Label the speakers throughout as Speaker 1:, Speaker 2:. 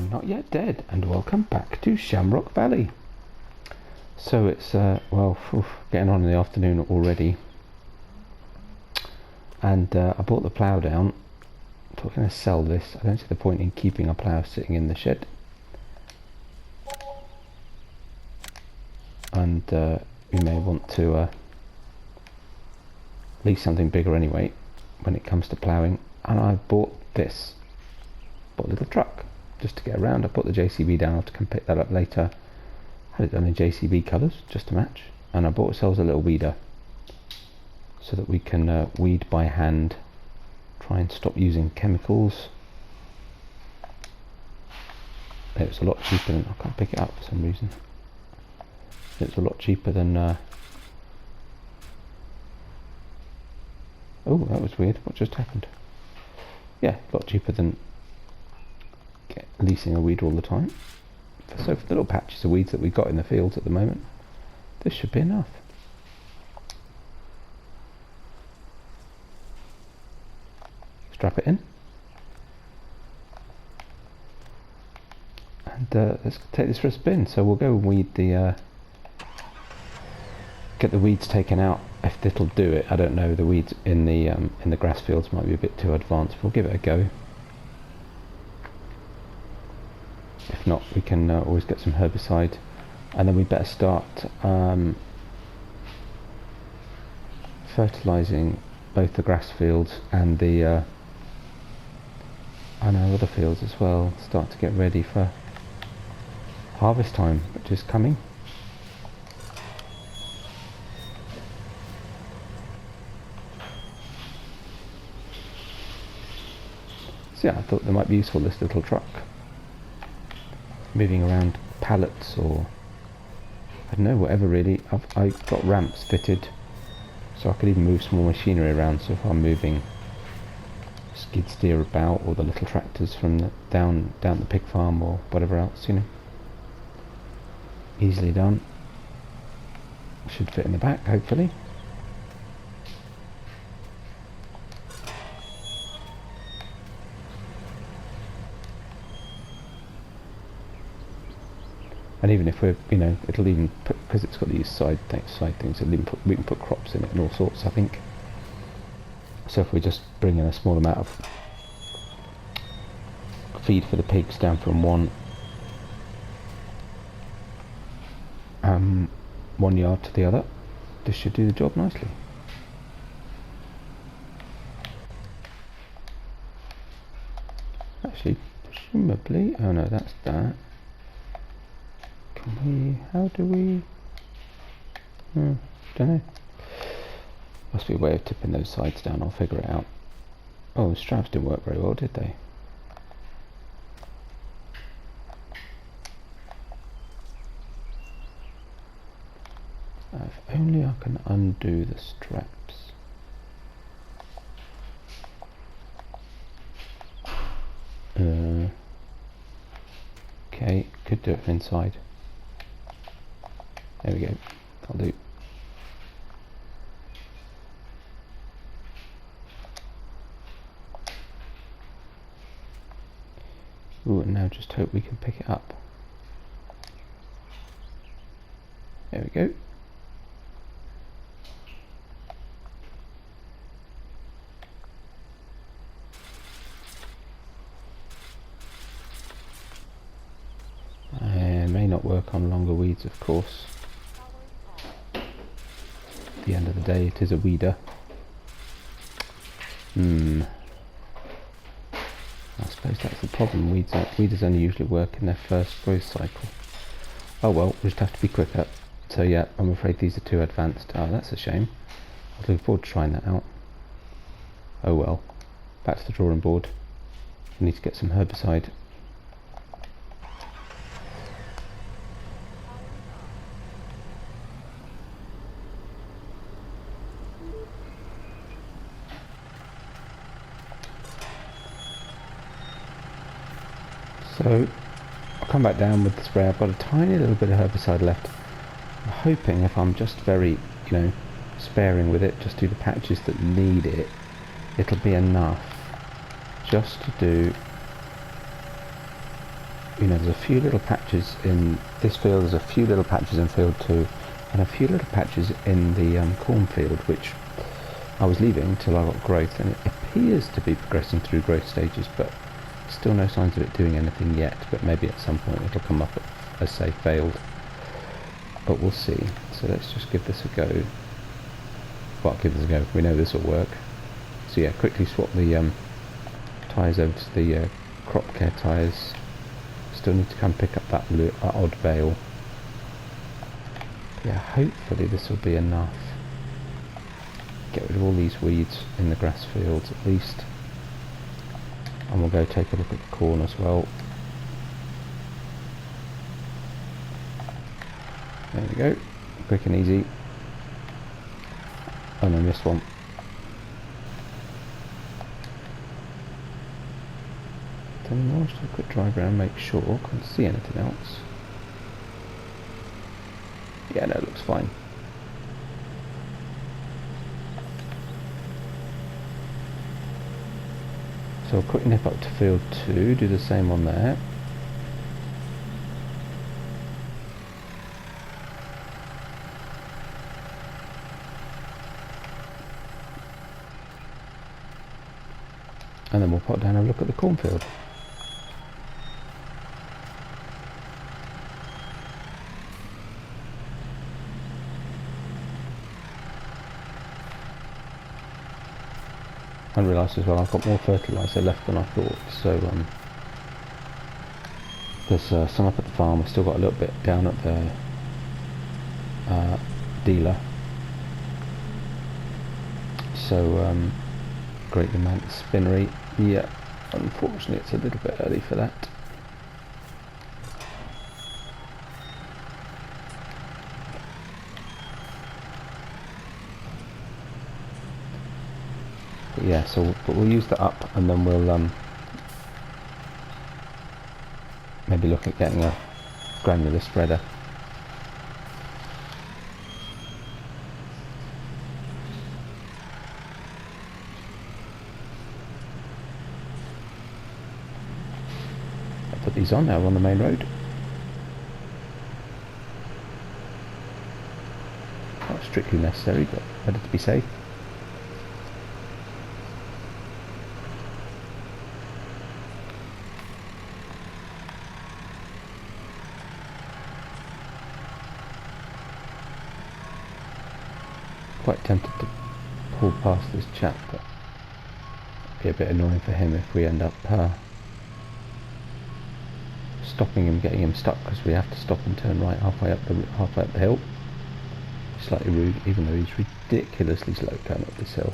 Speaker 1: I'm Not Yet Dead, and welcome back to Shamrock Valley. So it's getting on in the afternoon already, and I bought the plough down. I'm going to sell this. I don't see the point in keeping a plough sitting in the shed, and we may want to lease something bigger anyway when it comes to ploughing. And I bought this. Bought a little truck just to get around. I put the JCB down. I'll have to come pick that up later. Had it done in JCB colours just to match. And I bought ourselves a little weeder so that we can weed by hand. Try and stop using chemicals. It was a lot cheaper than, I can't pick it up for some reason. It's a lot cheaper than oh, that was weird. What just happened? Yeah, a lot cheaper than leasing a weeder all the time. So for the little patches of weeds that we've got in the fields at the moment, this should be enough. Strap it in, and let's take this for a spin. So we'll go and weed the get the weeds taken out. If it'll do it, I don't know. The weeds in the grass fields might be a bit too advanced. We'll give it a go. If not, we can always get some herbicide, and then we better start fertilizing both the grass fields and the and our other fields as well. Start to get ready for harvest time, which is coming. So yeah, I thought that might be useful, this little truck. Moving around pallets, or I don't know, whatever really. I've got ramps fitted, so I could even move small machinery around. So if I'm moving skid steer about, or the little tractors from the down the pig farm or whatever else, you know, easily done. Should fit in the back, hopefully. And even if we're, you know, it'll even put, because it's got these side things, it'll even we can put crops in it and all sorts, I think. So if we just bring in a small amount of feed for the pigs down from one yard to the other, this should do the job nicely. Actually, presumably, oh no, that's that. How do we... don't know. Must be a way of tipping those sides down. I'll figure it out. Oh, the straps didn't work very well, did they? If only I can undo the straps. Okay, could do it from inside. There we go, I'll do. Ooh, and now just hope we can pick it up. There we go. May not work on longer weeds, of course. At the end of the day, it is a weeder. I suppose that's the problem. Weeders only usually work in their first growth cycle. Oh well, we'll just have to be quicker. So yeah, I'm afraid these are too advanced. Oh, that's a shame. I was looking forward to trying that out. Oh well. Back to the drawing board. We need to get some herbicide. So I'll come back down with the spray. I've got a tiny little bit of herbicide left. I'm hoping if I'm just very, you know, sparing with it, just do the patches that need it, it'll be enough just to do you know, there's a few little patches in this field, there's a few little patches in field 2, and a few little patches in the cornfield, which I was leaving till I got growth, and it appears to be progressing through growth stages, but still no signs of it doing anything yet. But maybe at some point it'll come up as say failed, but we'll see. So let's just give this a go. Well, give this a go, we know this will work. So yeah, quickly swap the tyres over to the crop care tyres. Still need to come pick up that odd bale. Yeah, hopefully this will be enough. Get rid of all these weeds in the grass fields at least. And we'll go take a look at the corn as well. There we go, quick and easy. Oh no, missed one. Then we'll just do a quick drive around, make sure, can't see anything else. Yeah, no, it looks fine. So I'll quick nip up to field 2, do the same on there. And then we'll pop down and have a look at the cornfield. I realised as well I've got more fertiliser left than I thought, so there's some up at the farm. I've still got a little bit down at the dealer, so great amount of spinnery. Yeah, unfortunately it's a little bit early for that. But yeah, so we'll use that up, and then we'll maybe look at getting a granular spreader. Put these on now, we're on the main road. Not strictly necessary, but better to be safe. Quite tempted to pull past this chap, but it'd be a bit annoying for him if we end up stopping him, getting him stuck, because we have to stop and turn right halfway up the hill. Slightly rude, even though he's ridiculously slow going up this hill.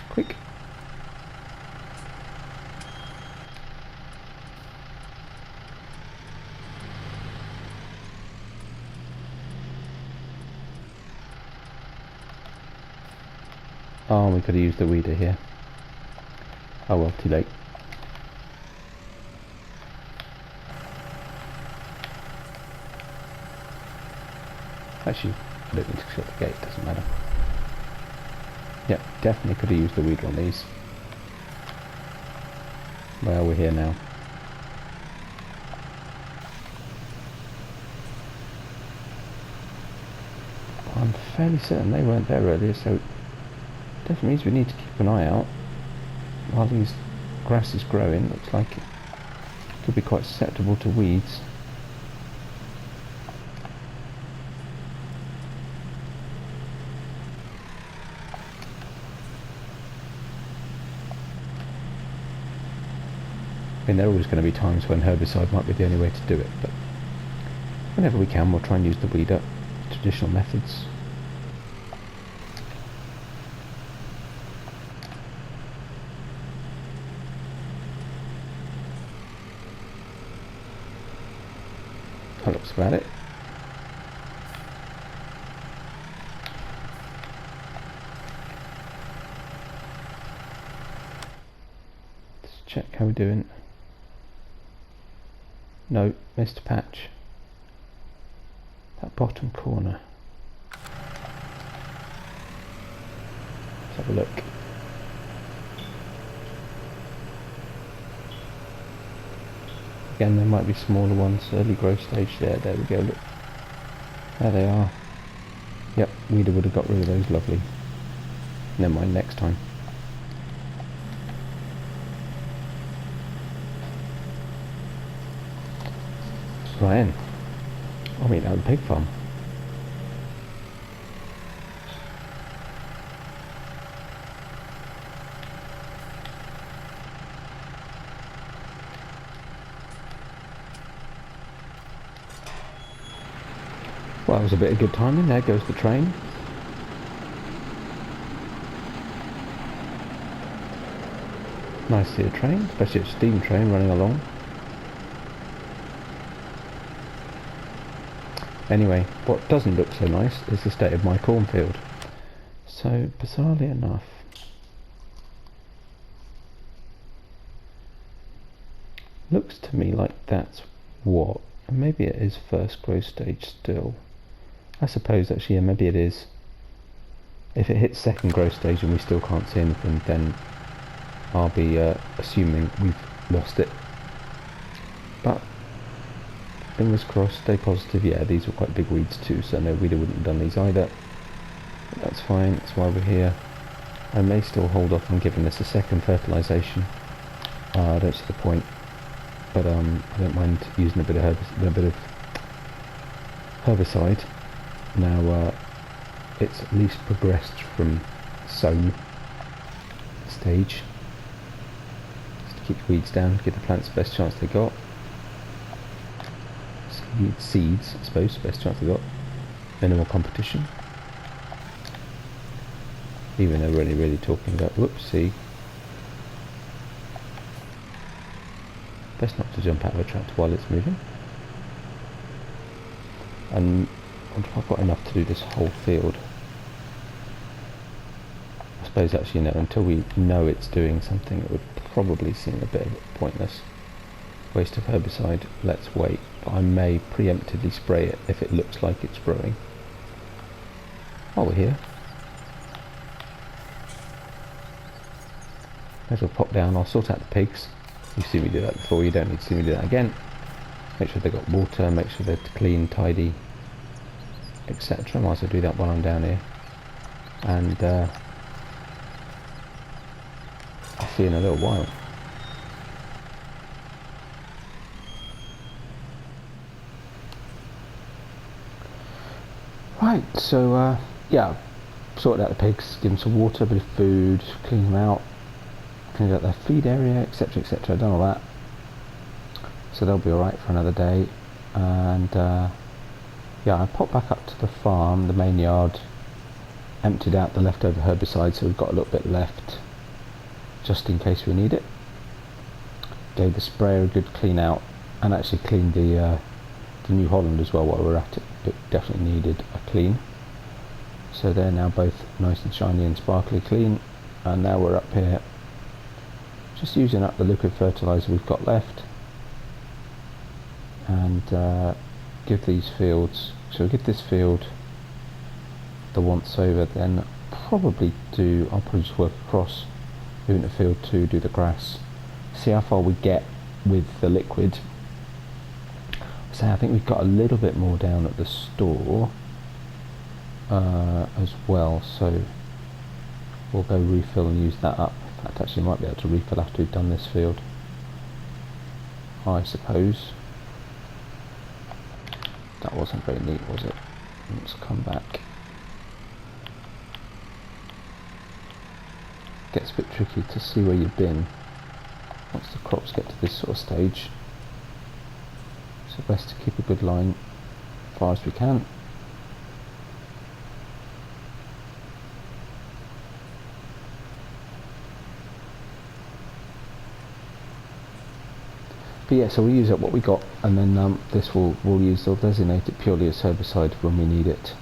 Speaker 1: Quick. Oh, we could have used the weeder here. Oh well, too late. Actually, I don't need to shut the gate, doesn't matter. Yeah, definitely could have used the weeder on these. Well, we're here now. I'm fairly certain they weren't there earlier, so definitely means we need to keep an eye out while these grass is growing. Looks like it could be quite susceptible to weeds. I mean, there are always going to be times when herbicide might be the only way to do it, but whenever we can, we'll try and use the weeder, traditional methods. That looks about it. Let's check how we're doing. No, missed a patch. That bottom corner. Let's have a look. Again, there might be smaller ones, early growth stage there. There we go, look. There they are. Yep, weeder would have got rid of those, lovely. Never mind, next time. Right in. I'll meet out the pig farm. Well, that was a bit of good timing. There goes the train. Nice to see a train, especially a steam train running along. Anyway, what doesn't look so nice is the state of my cornfield. So, bizarrely enough, looks to me like that's what, and maybe it is first growth stage still. I suppose actually, yeah, maybe it is. If it hits second growth stage and we still can't see anything, then I'll be assuming we've lost it. But fingers crossed, stay positive. Yeah, these were quite big weeds too, so no weeder wouldn't have done these either. But that's fine, that's why we're here. I may still hold off on giving this a second fertilisation. I don't see the point, but I don't mind using a bit of herbicide. Now it's at least progressed from sown stage. Just to keep the weeds down, give the plants the best chance they got. Seeds, I suppose, best chance they got. Minimal competition. Even though we're only really talking about, whoopsie. Best not to jump out of a tractor while it's moving. And I wonder if I've got enough to do this whole field. I suppose actually no, until we know it's doing something it would probably seem a bit pointless. Waste of herbicide, let's wait. But I may preemptively spray it if it looks like it's growing. While we're here. As we'll pop down, I'll sort out the pigs. You've seen me do that before, you don't need to see me do that again. Make sure they've got water, make sure they're clean, tidy, etc. Might as well do that while I'm down here. And I'll see you in a little while. Right, so yeah, sorted out the pigs, give them some water, a bit of food, clean them out, cleaned out their feed area, etc, etc, done all that. So they'll be alright for another day. And yeah, I popped back up to the farm, the main yard, emptied out the leftover herbicide, so we've got a little bit left just in case we need it. Gave the sprayer a good clean out, and actually cleaned the New Holland as well while we were at it. It definitely needed a clean. So they're now both nice and shiny and sparkly clean. And now we're up here just using up the liquid fertiliser we've got left. And give these fields, so we'll give this field the once over, then I'll probably just work across, moving to field 2, do the grass, see how far we get with the liquid. So I think we've got a little bit more down at the store as well, so we'll go refill and use that up. In fact, actually might be able to refill after we've done this field, I suppose. That wasn't very neat, was it? Let's come back. Gets a bit tricky to see where you've been once the crops get to this sort of stage. So best to keep a good line as far as we can. But yeah, so we'll use up what we got, and then this we'll designate it purely as herbicide when we need it,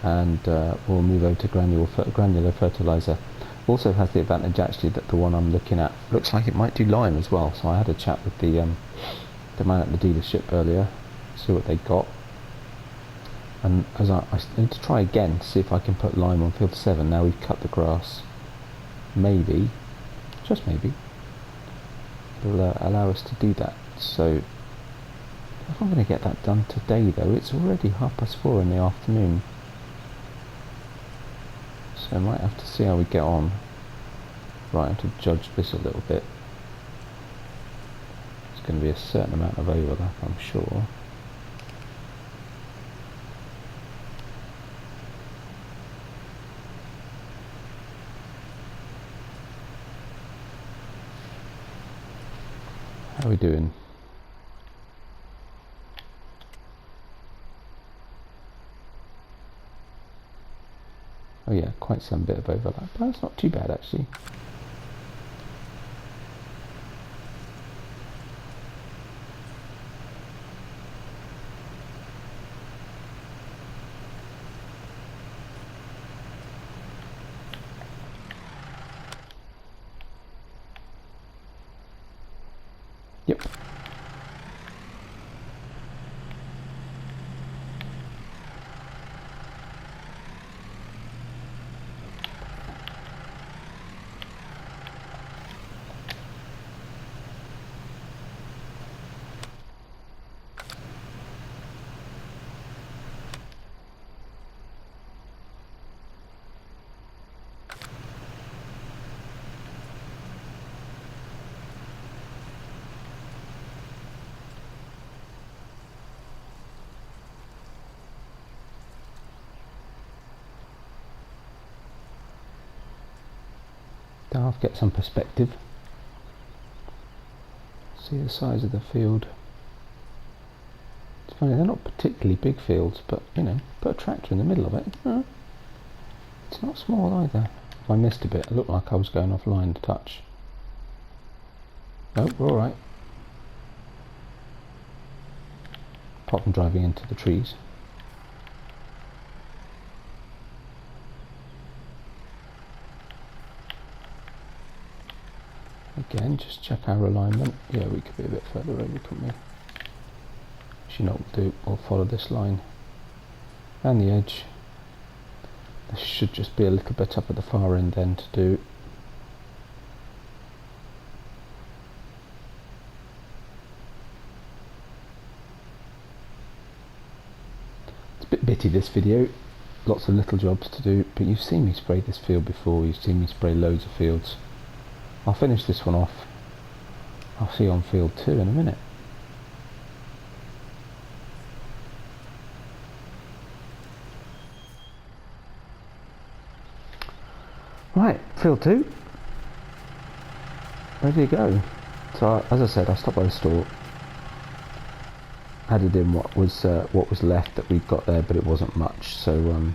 Speaker 1: and we'll move over to granular fertilizer. Also has the advantage actually that the one I'm looking at looks like it might do lime as well. So I had a chat with the man at the dealership earlier, see what they got, and as I need to try again to see if I can put lime on field 7 now we've cut the grass. Maybe, just maybe, it'll allow us to do that. So if I'm going to get that done today though, it's already 4:30 in the afternoon. So I might have to see how we get on. Right, I have to judge this a little bit. There's going to be a certain amount of overlap, I'm sure. How are we doing? Oh yeah, quite some bit of overlap, but that's not too bad actually. Yep. I'll get some perspective. See the size of the field. It's funny, they're not particularly big fields, but you know, put a tractor in the middle of it. It's not small either. If I missed a bit, it looked like I was going offline to touch. Nope, we're alright. Apart from driving into the trees. Again, just check our alignment. Yeah, we could be a bit further over, couldn't we? Actually, no, we'll follow this line and the edge. This should just be a little bit up at the far end then to do. It's a bit bitty, this video. Lots of little jobs to do, but you've seen me spray this field before. You've seen me spray loads of fields. I'll finish this one off. I'll see you on field 2 in a minute. Right, field 2. Ready to go. So as I said, I stopped by the store, added in what was left that we'd got there, but it wasn't much. So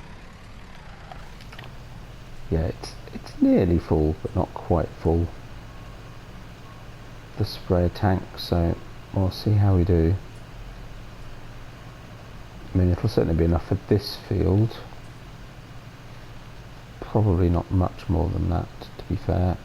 Speaker 1: yeah, it's nearly full, but not quite full. The sprayer tank, so we'll see how we do. I mean, it'll certainly be enough for this field. Probably not much more than that, to be fair.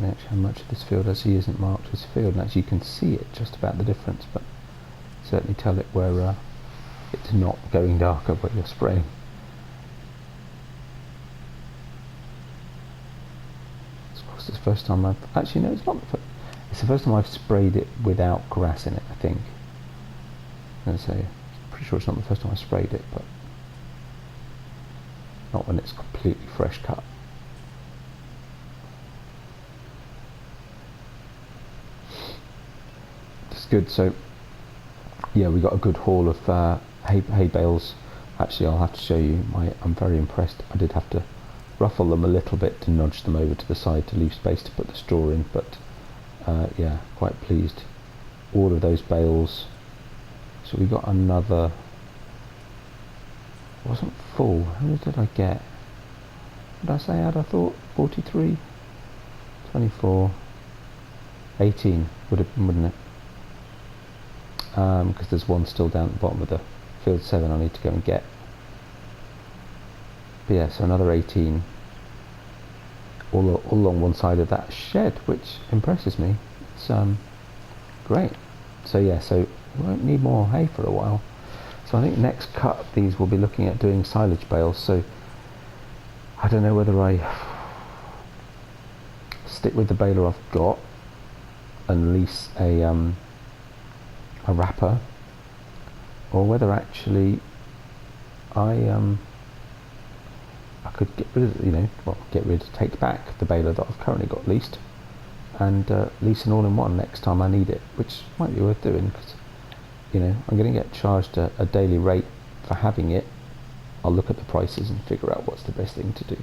Speaker 1: Actually, how much of this field actually isn't marked as field, and actually you can see it just about the difference, but certainly tell it where it's not going darker where you're spraying. It's the first time I've actually no, it's not. It's the first time I've sprayed it without grass in it. I think. I'm pretty sure it's not the first time I sprayed it, but not when it's completely fresh cut. Good. So yeah, we got a good haul of hay bales. Actually, I'll have to show you. I'm very impressed. I did have to ruffle them a little bit to nudge them over to the side to leave space to put the straw in, but yeah, quite pleased. All of those bales. So we got another. It wasn't full. How many did I get? What did I say? I thought 43, 24, 18 would have been, wouldn't it? Because there's one still down at the bottom of the field 7 I need to go and get. But yeah, so another 18 all along one side of that shed, which impresses me. It's great. So yeah, so we won't need more hay for a while. So I think next cut of these we'll be looking at doing silage bales. So I don't know whether I stick with the baler I've got and lease a wrapper, or whether actually I could get rid of, take back the baler that I've currently got leased and lease an all-in-one next time I need it, which might be worth doing, because I'm going to get charged a daily rate for having it. I'll look at the prices and figure out what's the best thing to do.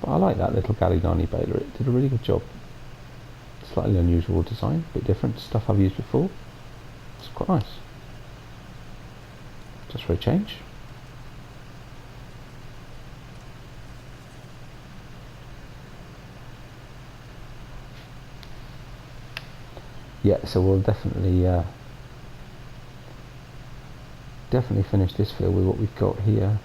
Speaker 1: But I like that little Gallignani baler. It did a really good job. Slightly unusual design, a bit different to stuff I've used before. It's quite nice. Just for a change. Yeah, so we'll definitely finish this field with what we've got here.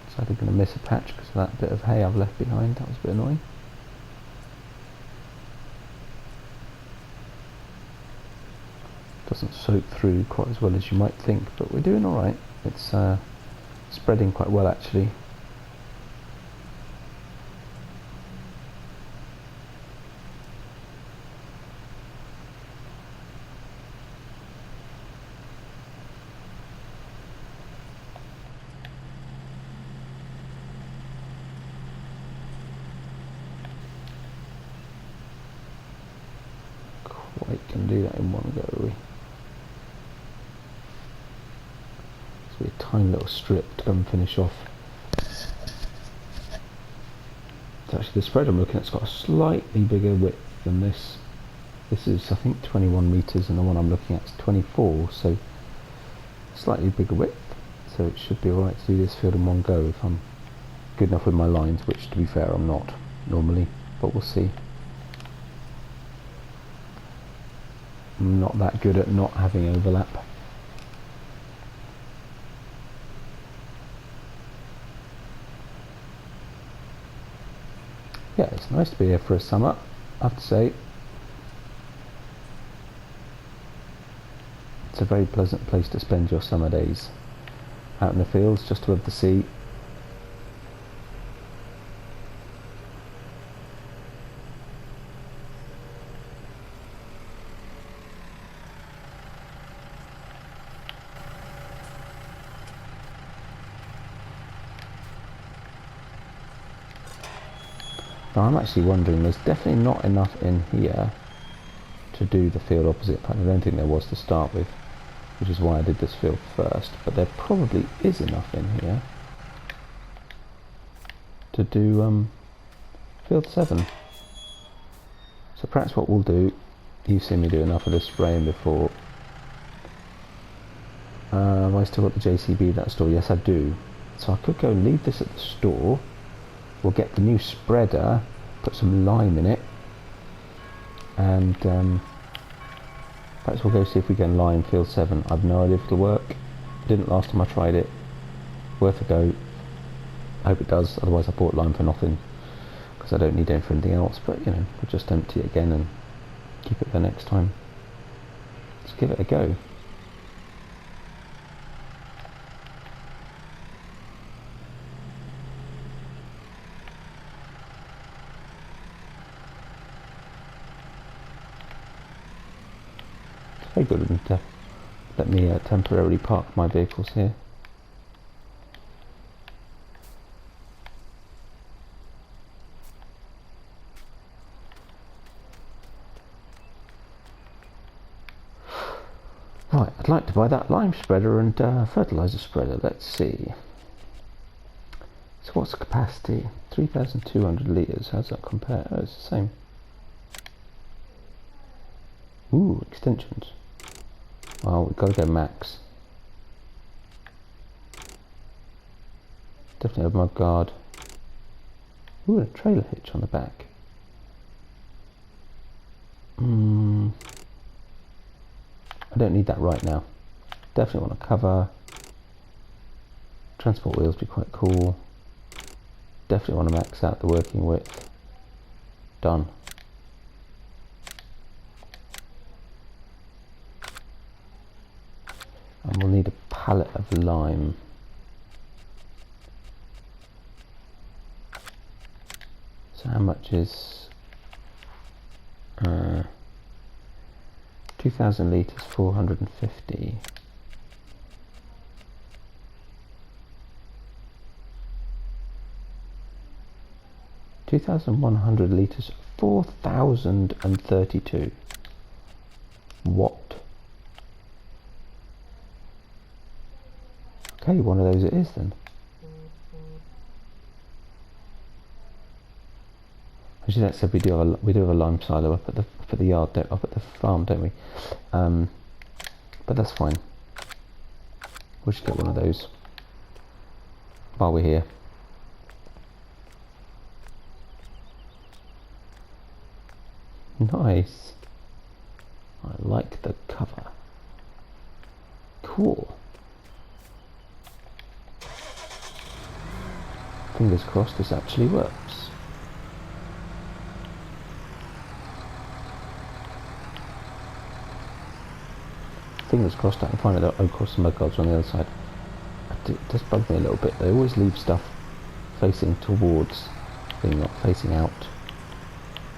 Speaker 1: So I'm going to miss a patch because of that bit of hay I've left behind. That was a bit annoying. Doesn't soak through quite as well as you might think, but we're doing alright. It's spreading quite well actually. Quite can do that in one go, are we? A tiny little strip to go and finish off. So actually the spread I'm looking at's got a slightly bigger width than this. This is I think 21 meters and the one I'm looking at is 24, so slightly bigger width, so it should be alright to do this field in one go if I'm good enough with my lines, which to be fair I'm not normally, but we'll see. I'm not that good at not having overlap. Yeah, it's nice to be here for a summer, I have to say. It's a very pleasant place to spend your summer days. Out in the fields, just above the sea. Now I'm actually wondering, there's definitely not enough in here to do the field opposite. I don't think there was to start with, which is why I did this field first, but there probably is enough in here to do field 7. So perhaps what we'll do, you've seen me do enough of this spraying before. Have I still got the JCB at that store? Yes I do. So I could go and leave this at the store. We'll get the new spreader, put some lime in it, and perhaps we'll go see if we can lime field 7. I've no idea if it'll work. It didn't last time I tried it. Worth a go. I hope it does, otherwise I bought lime for nothing, because I don't need it for anything else, but we'll just empty it again and keep it for next time. Let's give it a go. Very good of them to let me temporarily park my vehicles here. Right, I'd like to buy that lime spreader and fertilizer spreader. Let's see. So what's the capacity? 3,200 litres. How does that compare? Oh, it's the same. Ooh, extensions. Well, we've got to go max. Definitely have mud guard. Ooh, a trailer hitch on the back. I don't need that right now. Definitely want to cover. Transport wheels be quite cool. Definitely want to max out the working width. Done. And we'll need a pallet of lime. So how much is 2,000 litres, 450. 2,100 litres, 4,032. What? Okay, one of those it is then. Actually, that said, we do have a lime silo up at the yard, up at the farm, don't we? But that's fine. We'll just get one of those while we're here. Nice. I like the cover. Cool. Fingers crossed this actually works. Fingers crossed I can find it. Oh, of course, some mud guards on the other side. It does bug me a little bit. They always leave stuff facing towards, not facing out.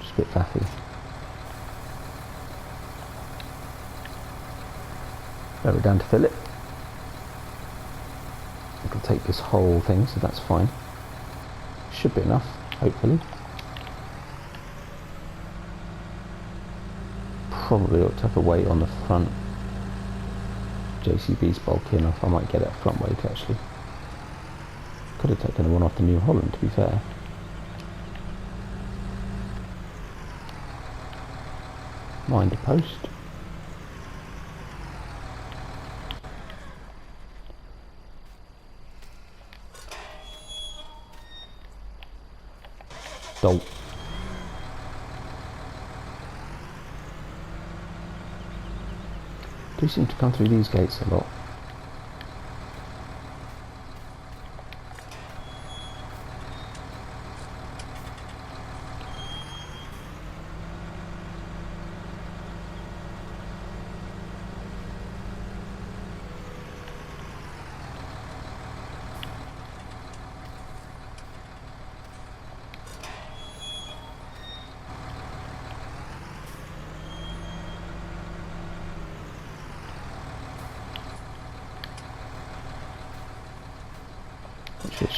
Speaker 1: Just a bit faffy. Now we're down to fill it. I can take this whole thing, so that's fine. Should be enough, hopefully. Probably ought to have a weight on the front. JCB's bulky enough, I might get it a front weight actually. Could have taken the one off the New Holland, to be fair. Mind a post. Dolt. Do seem to come through these gates a lot.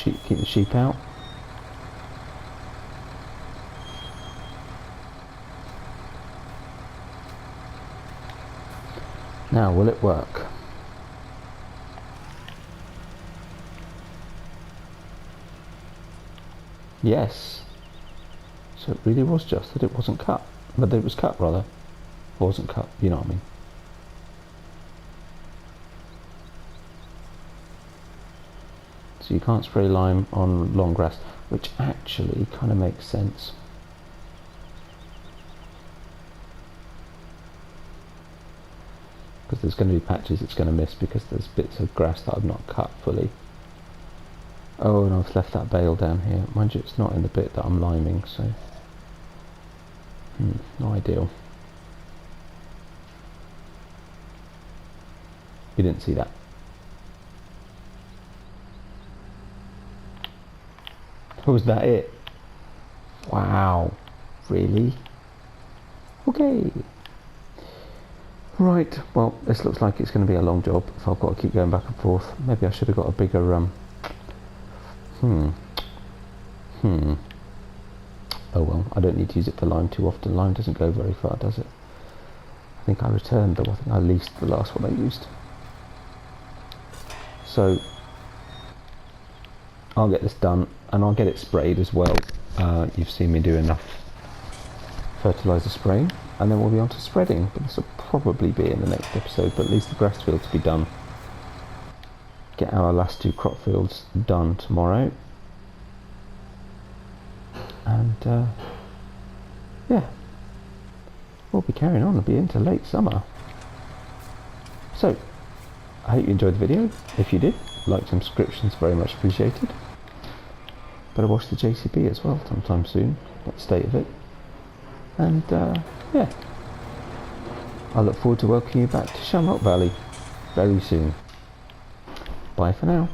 Speaker 1: Keep the sheep out. Now, will it work? Yes. So it really was just that it wasn't cut. But that it was cut, rather. It wasn't cut, you know what I mean. So you can't spray lime on long grass, which actually kind of makes sense. Because there's going to be patches it's going to miss because there's bits of grass that I've not cut fully. Oh, and I've left that bale down here. Mind you, it's not in the bit that I'm liming, so... not ideal. You didn't see that. Was that it? Wow. Really? Okay. Right, well, this looks like it's going to be a long job if I've got to keep going back and forth. Maybe I should have got a bigger, Oh well, I don't need to use it for lime too often. Lime doesn't go very far, does it? I think I returned I think I leased the last one I used. So, I'll get this done and I'll get it sprayed as well. You've seen me do enough fertilizer spraying, and then we'll be on to spreading, but this will probably be in the next episode, but at least the grass field to be done. Get our last two crop fields done tomorrow, and yeah, we'll be carrying on. It'll be into late summer. So I hope you enjoyed the video. If you did, likes and subscriptions very much appreciated. Better watch the JCB as well sometime soon, get the state of it. And yeah, I look forward to welcoming you back to Shamrock Valley very soon. Bye for now.